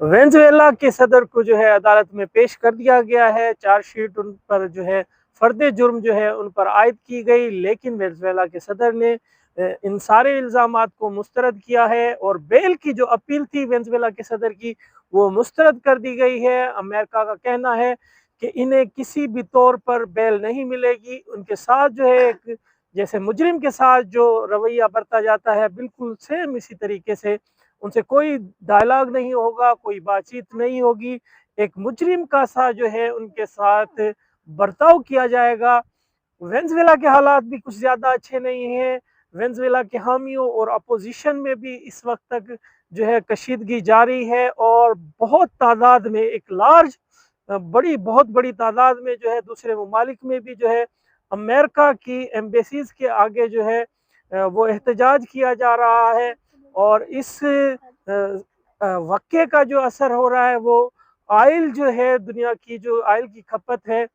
Venezuela के सदर को जो है अदालत में पेश कर दिया गया है। चार्जशीट उन पर जो है फर्द जुर्म जो है उन पर आयद की गई, लेकिन वेनेजुएला के सदर ने इन सारे इल्ज़ामात को मुस्तरद किया है और बेल की जो अपील थी वेनेजुएला के सदर की, वो मुस्तरद कर दी गई है। अमेरिका का कहना है कि इन्हें किसी भी तौर पर बेल नहीं मिलेगी। उनके साथ जो है एक जैसे मुजरिम के साथ जो रवैया बरता जाता है, बिल्कुल सेम इसी तरीके से उनसे कोई डायलॉग नहीं होगा, कोई बातचीत नहीं होगी। एक मुजरिम का सा जो है उनके साथ बर्ताव किया जाएगा। वेनेजुएला के हालात भी कुछ ज़्यादा अच्छे नहीं हैं। वेनेजुएला के हामियों और अपोज़िशन में भी इस वक़्त तक जो है कशीदगी जारी है और बहुत तादाद में एक लार्ज बहुत बड़ी तादाद में जो है दूसरे ममालिक में भी जो है अमेरिका की एम्बेसीज़ के आगे जो है वो एहतजाज किया जा रहा है और इस वाक़ये का जो असर हो रहा है वो ऑयल जो है दुनिया की जो ऑयल की खपत है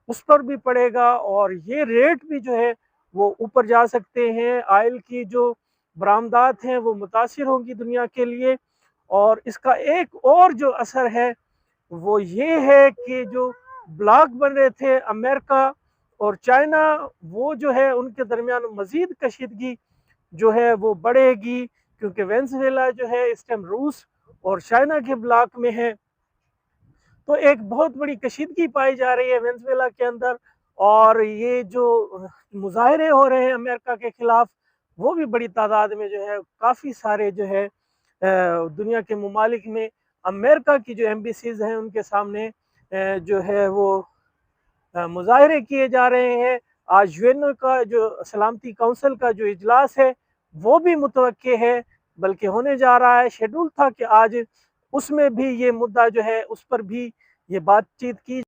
उस पर भी पड़ेगा और ये रेट भी जो है वो ऊपर जा सकते हैं। ऑयल की जो बरामदात हैं वो मुतासिर होंगी दुनिया के लिए और इसका एक और जो असर है वो ये है कि जो ब्लॉक बन रहे थे अमेरिका और चाइना, वो जो है उनके दरमियान मज़ीद कशीदगी जो है वो बढ़ेगी, क्योंकि वेनेजुएला जो है इस टाइम रूस और चाइना के ब्लॉक में है। तो एक बहुत बड़ी कशीदगी पाई जा रही है वेनेजुएला के अंदर और ये जो मुज़ाहरे हो रहे हैं अमेरिका के खिलाफ, वो भी बड़ी तादाद में जो है काफ़ी सारे जो है दुनिया के ममालिक में अमेरिका की जो एम्बेसीज हैं उनके सामने जो है वो मुज़ाहरे किए जा रहे हैं। आज यूएनओ का जो सलामती काउंसिल का जो इजलास है वो भी मुतवक्के है, बल्कि होने जा रहा है, शेड्यूल था कि आज उसमें भी ये मुद्दा जो है उस पर भी ये बातचीत की